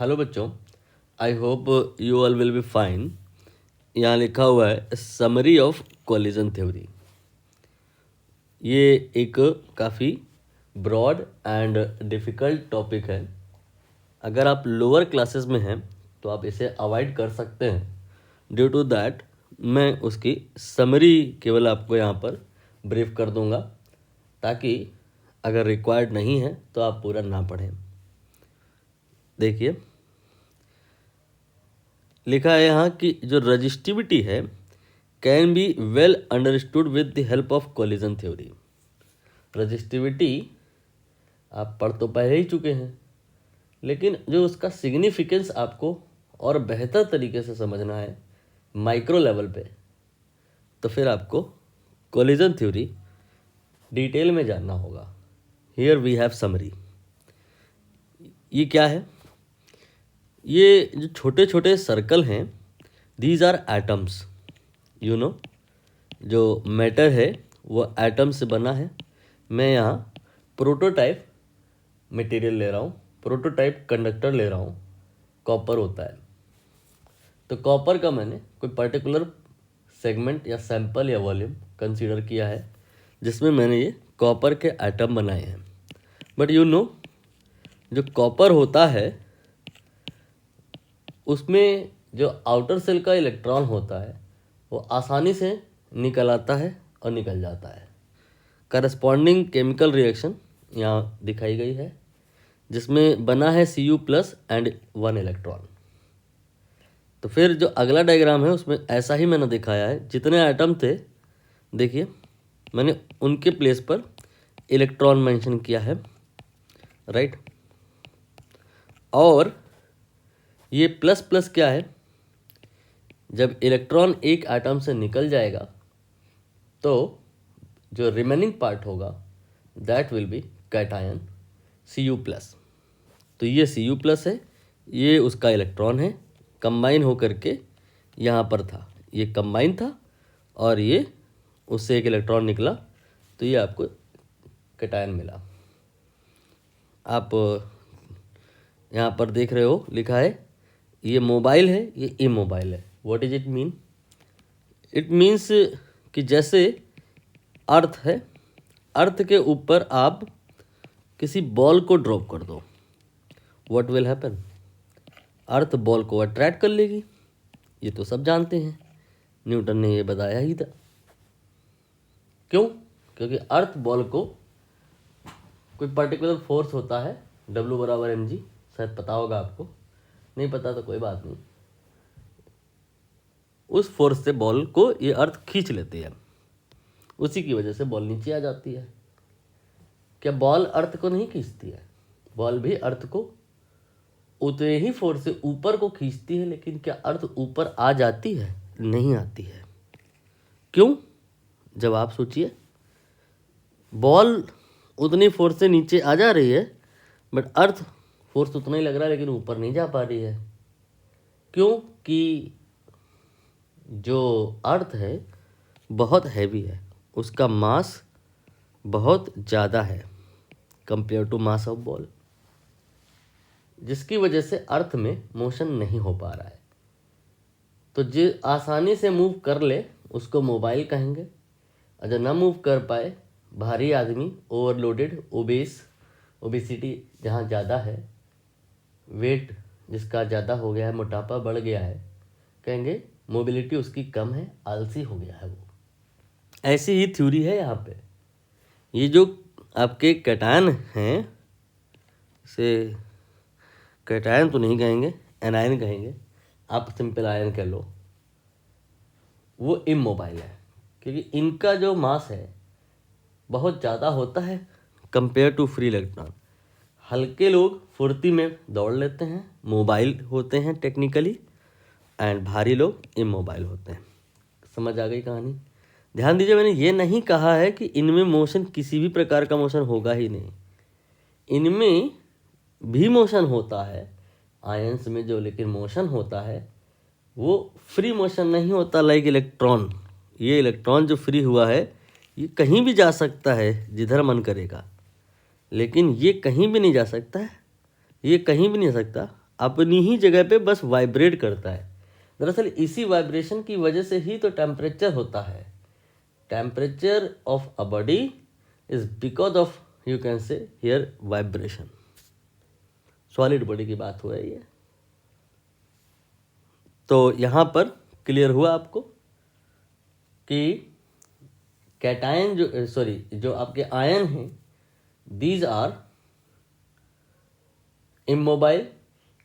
Hello बच्चों, I hope you all will be fine. यहाँ लिखा हुआ है समरी ऑफ कोलिजन थ्योरी। ये एक काफ़ी ब्रॉड एंड डिफ़िकल्ट टॉपिक है। अगर आप लोअर क्लासेस में हैं तो आप इसे अवॉइड कर सकते हैं। ड्यू टू दैट मैं उसकी समरी केवल आपको यहाँ पर ब्रीफ कर दूँगा, ताकि अगर रिक्वायर्ड नहीं है तो आप पूरा ना पढ़ें। देखिए, लिखा है यहाँ कि जो रजिस्टिविटी है can be well understood with the help of collision theory. Resistivity आप पढ़ तो पहले ही चुके हैं, लेकिन जो उसका सिग्निफिकेंस आपको और बेहतर तरीके से समझना है माइक्रो लेवल पे, तो फिर आपको कोलिजन थ्योरी डिटेल में जानना होगा। Here we have summary. ये क्या है? ये जो छोटे छोटे सर्कल हैं, these are atoms. You know, जो मैटर है वो एटम से बना है। मैं यहाँ प्रोटोटाइप मटेरियल ले रहा हूँ, प्रोटोटाइप कंडक्टर ले रहा हूँ, कॉपर होता है। तो कॉपर का मैंने कोई पर्टिकुलर सेगमेंट या सैंपल या वॉल्यूम कंसीडर किया है, जिसमें मैंने ये कॉपर के एटम बनाए हैं। बट यू नो, जो कॉपर होता है उसमें जो आउटर सेल का इलेक्ट्रॉन होता है वो आसानी से निकल आता है और निकल जाता है। करस्पॉन्डिंग केमिकल रिएक्शन यहाँ दिखाई गई है, जिसमें बना है Cu+ एंड 1 इलेक्ट्रॉन। तो फिर जो अगला डायग्राम है उसमें ऐसा ही मैंने दिखाया है। जितने एटम थे, देखिए मैंने उनके प्लेस पर इलेक्ट्रॉन मेंशन किया है, राइट। और ये प्लस प्लस क्या है? जब इलेक्ट्रॉन एक एटम से निकल जाएगा तो जो रिमेनिंग पार्ट होगा that will be cation Cu+। तो ये Cu+ है, ये उसका इलेक्ट्रॉन है, कंबाइन होकर के यहाँ पर था, ये कंबाइन था और ये उससे एक इलेक्ट्रॉन निकला, तो ये आपको कैटायन मिला। आप यहाँ पर देख रहे हो लिखा है ये मोबाइल है, ये इमोबाइल है। What is it mean? It means कि जैसे अर्थ है, अर्थ के ऊपर आप किसी बॉल को ड्रॉप कर दो, what will happen? Earth ball को अट्रैक्ट कर लेगी। ये तो सब जानते हैं, न्यूटन ने ये बताया ही था। क्यों? क्योंकि अर्थ बॉल को कोई पर्टिकुलर फोर्स होता है, W = mg, शायद पता होगा आपको, नहीं पता तो कोई बात नहीं। उस फोर्स से बॉल को ये अर्थ खींच लेती है, उसी की वजह से बॉल नीचे आ जाती है। क्या बॉल अर्थ को नहीं खींचती है? बॉल भी अर्थ को उतने ही फोर्स से ऊपर को खींचती है, लेकिन क्या अर्थ ऊपर आ जाती है? नहीं आती है। क्यों? जब आप सोचिए, बॉल उतनी फोर्स से नीचे आ जा रही है, बट अर्थ फोर्स उतना ही लग रहा है, लेकिन ऊपर नहीं जा पा रही है। क्यों? कि जो अर्थ है बहुत हैवी है, उसका मास बहुत ज़्यादा है compare to mass of ball, जिसकी वजह से अर्थ में मोशन नहीं हो पा रहा है। तो जो आसानी से मूव कर ले उसको मोबाइल कहेंगे, और जो ना मूव कर पाए, भारी आदमी, ओवरलोडेड, ओबेसिटी जहाँ ज़्यादा है, वेट जिसका ज़्यादा हो गया है, मोटापा बढ़ गया है, कहेंगे मोबिलिटी उसकी कम है, आलसी हो गया है वो। ऐसी ही थ्योरी है यहाँ पे। ये जो आपके कैटायन हैं, इसे कैटायन तो नहीं कहेंगे, एनायन कहेंगे, आप सिंपल आयन कह लो, वो इमोबाइल है, क्योंकि इनका जो मास है बहुत ज़्यादा होता है कंपेयर टू फ्री इलेक्ट्रॉन। हल्के लोग फुर्ती में दौड़ लेते हैं, मोबाइल होते हैं टेक्निकली, एंड भारी लोग इमोबाइल होते हैं। समझ आ गई कहानी? ध्यान दीजिए, मैंने ये नहीं कहा है कि इनमें मोशन, किसी भी प्रकार का मोशन होगा ही नहीं। इनमें भी मोशन होता है, आयंस में जो लेकिन मोशन होता है वो फ्री मोशन नहीं होता, लाइक इलेक्ट्रॉन। ये इलेक्ट्रॉन जो फ्री हुआ है, ये कहीं भी जा सकता है जिधर मन करेगा, लेकिन ये कहीं भी नहीं जा सकता है, ये कहीं भी नहीं जा सकता अपनी ही जगह पे बस वाइब्रेट करता है। दरअसल इसी वाइब्रेशन की वजह से ही तो टेम्परेचर होता है। Temperature of a body is because of you can say here vibration. Solid body की बात हो रही है। तो यहाँ पर क्लियर हुआ आपको कि कैटायन जो आपके आयन हैं, these are immobile,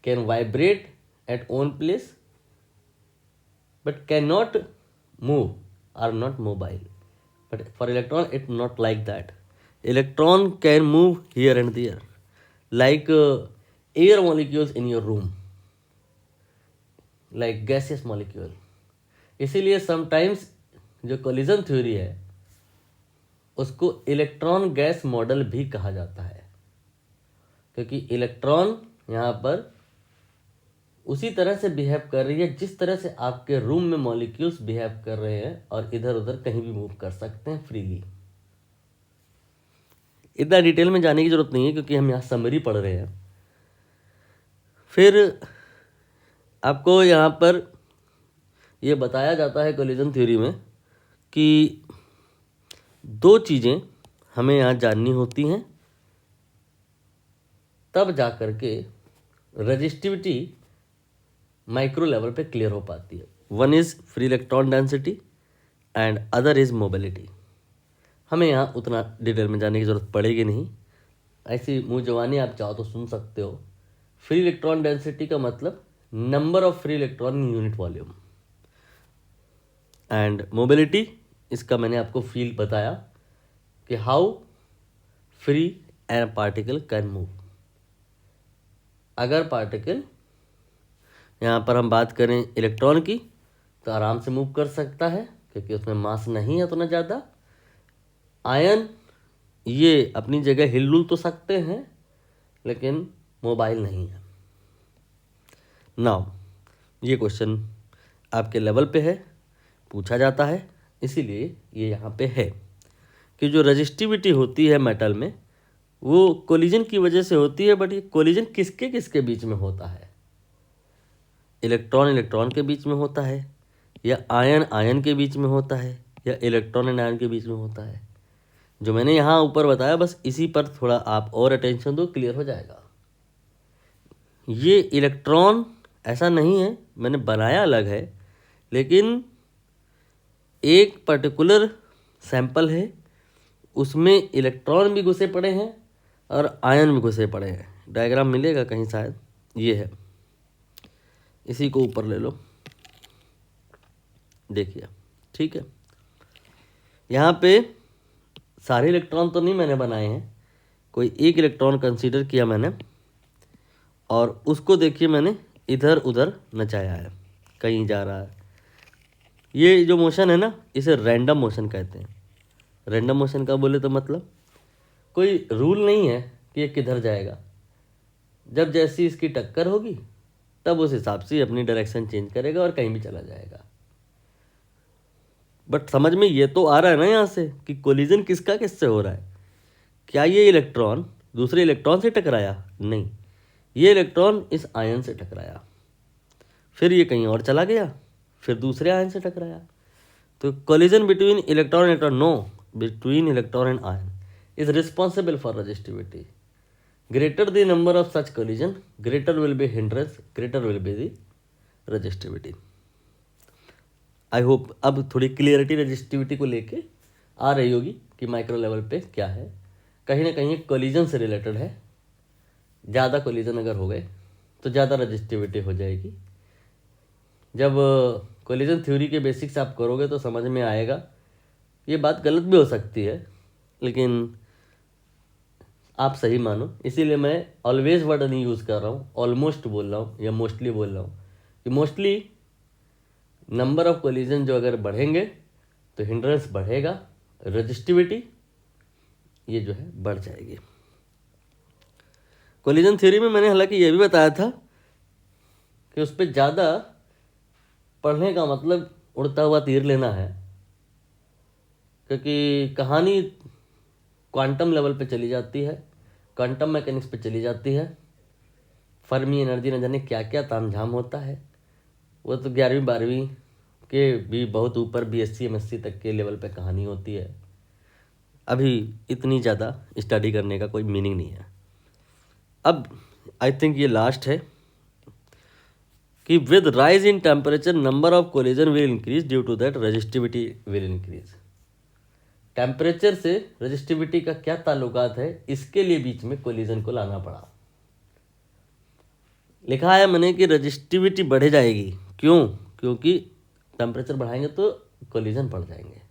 can vibrate at own place but cannot move, are not mobile. But for electron it's not like that. Electron can move here and there like air molecules in your room, like gaseous molecule. इसीलिए sometimes जो collision theory है उसको electron gas model भी कहा जाता है, क्योंकि electron यहाँ पर उसी तरह से बिहेव कर रही है जिस तरह से आपके रूम में मॉलिक्यूल्स बिहेव कर रहे हैं, और इधर उधर कहीं भी मूव कर सकते हैं फ्रीली। इतना डिटेल में जाने की जरूरत नहीं है क्योंकि हम यहाँ समरी पढ़ रहे हैं। फिर आपको यहाँ पर यह बताया जाता है कोलिजन थ्योरी में कि दो चीज़ें हमें यहाँ जाननी होती हैं, तब जा कर के रजिस्टिविटी माइक्रो लेवल पे क्लियर हो पाती है। One is free electron density and other is mobility. हमें यहाँ उतना डिटेल में जाने की ज़रूरत पड़ेगी नहीं, ऐसी मुँह जवानी आप चाहो तो सुन सकते हो। फ्री इलेक्ट्रॉन डेंसिटी का मतलब number of free electron in unit volume, and mobility इसका मैंने आपको फील बताया कि how free an particle can move. अगर पार्टिकल, यहाँ पर हम बात करें इलेक्ट्रॉन की, तो आराम से मूव कर सकता है क्योंकि उसमें मास नहीं है उतना ज़्यादा। आयन ये अपनी जगह हिलडुल तो सकते हैं लेकिन मोबाइल नहीं है। नाउ ये क्वेश्चन आपके लेवल पे है, पूछा जाता है, इसीलिए ये यहाँ पे है कि जो रजिस्टिविटी होती है मेटल में वो कोलिजन की वजह से होती है। बट ये कोलिजन किसके किसके बीच में होता है? इलेक्ट्रॉन इलेक्ट्रॉन के बीच में होता है, या आयन आयन के बीच में होता है, या इलेक्ट्रॉन एंड आयन के बीच में होता है। जो मैंने यहाँ ऊपर बताया बस इसी पर थोड़ा आप और अटेंशन दो, क्लियर हो जाएगा। ये इलेक्ट्रॉन ऐसा नहीं है, मैंने बनाया अलग है, लेकिन एक पर्टिकुलर सैंपल है, उसमें इलेक्ट्रॉन भी घुसे पड़े हैं और आयन भी घुसे पड़े हैं। डायग्राम मिलेगा कहीं शायद, ये है, इसी को ऊपर ले लो, देखिए, ठीक है। यहाँ पे सारे इलेक्ट्रॉन तो नहीं मैंने बनाए हैं, कोई एक इलेक्ट्रॉन कंसीडर किया मैंने और उसको देखिए मैंने इधर उधर नचाया है, कहीं जा रहा है। ये जो मोशन है ना, इसे रैंडम मोशन कहते हैं। रैंडम मोशन का बोले तो मतलब कोई रूल नहीं है कि ये किधर जाएगा। जब जैसी इसकी टक्कर होगी तब उस हिसाब से अपनी डायरेक्शन चेंज करेगा और कहीं भी चला जाएगा। बट समझ में ये तो आ रहा है ना यहाँ से कि कोलिजन किसका किससे हो रहा है। क्या ये इलेक्ट्रॉन दूसरे इलेक्ट्रॉन से टकराया? नहीं, ये इलेक्ट्रॉन इस आयन से टकराया, फिर ये कहीं और चला गया, फिर दूसरे आयन से टकराया। तो collision between electron electron, no, between electron and ion is responsible for resistivity. Greater the number of such collision, greater will be hindrance, greater will be the resistivity. I hope अब थोड़ी clarity resistivity को लेके आ रही होगी कि micro level पे क्या है। कहीं ना कहीं कोलिजन से रिलेटेड है। ज़्यादा कोलिजन अगर हो गए तो ज़्यादा रजिस्टिविटी हो जाएगी। जब कोलिजन थ्योरी के बेसिक्स आप करोगे तो समझ में आएगा। ये बात गलत भी हो सकती है लेकिन आप सही मानो, इसीलिए मैं ऑलवेज वर्ड नहीं यूज़ कर रहा हूँ, ऑलमोस्ट बोल रहा हूँ या मोस्टली बोल रहा हूँ कि मोस्टली नंबर ऑफ कोलिजन जो अगर बढ़ेंगे तो हिंड्रेंस बढ़ेगा, रजिस्टिविटी ये जो है बढ़ जाएगी। कोलिजन थ्योरी में मैंने हालांकि ये भी बताया था कि उस पर ज़्यादा पढ़ने का मतलब उड़ता हुआ तीर लेना है, क्योंकि कहानी क्वांटम लेवल पे चली जाती है, क्वांटम मैकेनिक्स पे चली जाती है। फर्मी एनर्जी न जाने क्या क्या तामझाम होता है। वो तो 11वीं 12वीं के भी बहुत ऊपर BSc MSc तक के लेवल पे कहानी होती है। अभी इतनी ज़्यादा स्टडी करने का कोई मीनिंग नहीं है। अब आई थिंक ये लास्ट है कि with rise in temperature number of collision will increase due to that resistivity will increase. Temperature से रेजिस्टिविटी का क्या ताल्लुकात है, इसके लिए बीच में कोलिजन को लाना पड़ा। लिखा है मैंने कि रेजिस्टिविटी बढ़ जाएगी। क्यों? क्योंकि टेम्परेचर बढ़ाएंगे तो कोलिजन बढ़ जाएंगे।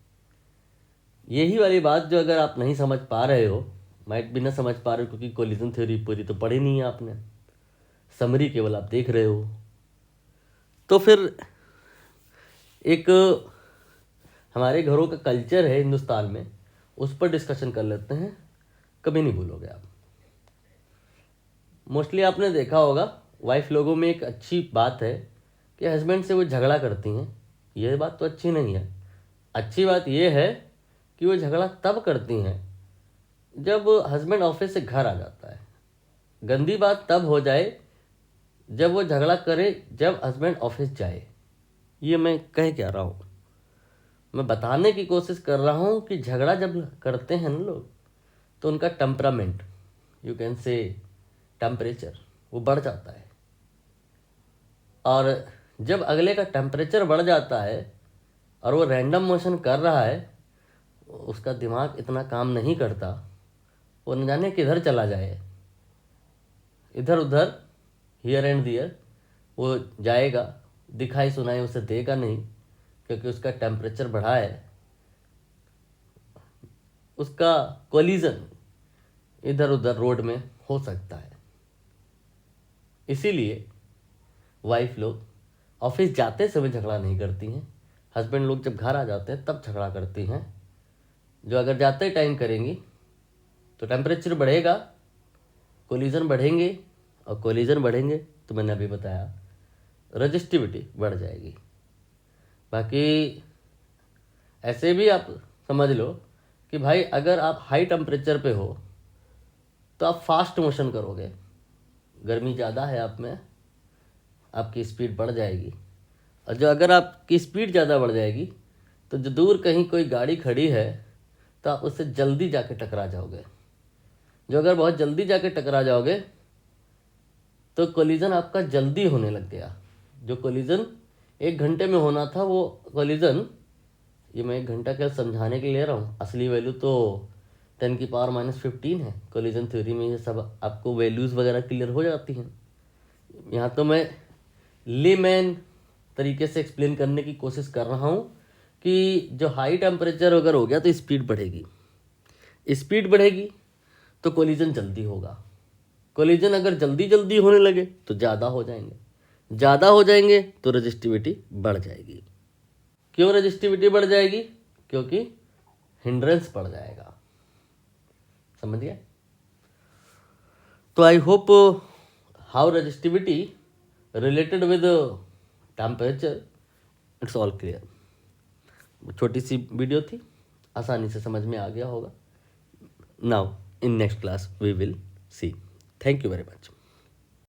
यही वाली बात जो अगर आप नहीं समझ पा रहे हो, माइट भी ना समझ पा रहे हो क्योंकि कोलिजन थ्योरी पूरी तो पढ़ी नहीं है आपने, समरी केवल आप देख रहे हो, तो फिर एक हमारे घरों का कल्चर है हिंदुस्तान में, उस पर डिस्कशन कर लेते हैं। कभी नहीं भूलोगे आप। मोस्टली आपने देखा होगा वाइफ लोगों में एक अच्छी बात है कि हस्बैंड से वो झगड़ा करती हैं। यह बात तो अच्छी नहीं है। अच्छी बात यह है कि वो झगड़ा तब करती हैं जब हस्बैंड ऑफिस से घर आ जाता है। गंदी बात तब हो जाए जब वो झगड़ा करे जब हस्बैंड ऑफिस जाए। ये मैं कह क्या रहा हूँ, मैं बताने की कोशिश कर रहा हूँ कि झगड़ा जब करते हैं ना लोग, तो उनका temperament, you can say temperature, वो बढ़ जाता है। और जब अगले का टेम्परेचर बढ़ जाता है और वो रैंडम मोशन कर रहा है, उसका दिमाग इतना काम नहीं करता, वो न जाने किधर चला जाए, इधर उधर, हियर एंड दियर वो जाएगा, दिखाई सुनाई उसे देगा नहीं, क्योंकि उसका टेम्परेचर बढ़ा है। उसका कोलिजन इधर उधर रोड में हो सकता है। इसीलिए वाइफ लोग ऑफिस जाते समय झगड़ा नहीं करती हैं, हस्बैंड लोग जब घर आ जाते हैं तब झगड़ा करती हैं। जो अगर जाते टाइम करेंगी तो टेम्परेचर बढ़ेगा, कोलिजन बढ़ेंगे, और कोलिजन बढ़ेंगे तो मैंने अभी बताया रेजिस्टिविटी बढ़ जाएगी। बाकी ऐसे भी आप समझ लो कि भाई अगर आप हाई टेम्परेचर पे हो तो आप फास्ट मोशन करोगे, गर्मी ज़्यादा है आप में, आपकी स्पीड बढ़ जाएगी। और जो अगर आपकी स्पीड ज़्यादा बढ़ जाएगी तो जो दूर कहीं कोई गाड़ी खड़ी है तो आप उससे जल्दी जाके टकरा जाओगे। जो अगर बहुत जल्दी जाके टकरा जाओगे तो कोलिजन आपका जल्दी होने लग गया। जो कोलिजन 1 घंटे में होना था, वो कोलिजन, ये मैं 1 घंटा क्या समझाने के लिए ले रहा हूँ, असली वैल्यू तो 10⁻⁻15 है। कोलिजन थ्योरी में ये सब आपको वैल्यूज़ वगैरह क्लियर हो जाती हैं। यहाँ तो मैं लेमैन तरीके से एक्सप्लेन करने की कोशिश कर रहा हूँ कि जो हाई टेम्परेचर अगर हो गया तो स्पीड बढ़ेगी, स्पीड बढ़ेगी तो कोलिजन जल्दी होगा, कोलिजन अगर जल्दी जल्दी होने लगे तो ज़्यादा हो जाएंगे, ज़्यादा हो जाएंगे तो रेजिस्टिविटी बढ़ जाएगी। क्यों रेजिस्टिविटी बढ़ जाएगी? क्योंकि हिंड्रेंस बढ़ जाएगा। समझ गए? तो I hope how resistivity related with temperature, it's all clear. छोटी सी वीडियो थी, आसानी से समझ में आ गया होगा। Now in next class we will see. Thank you very much.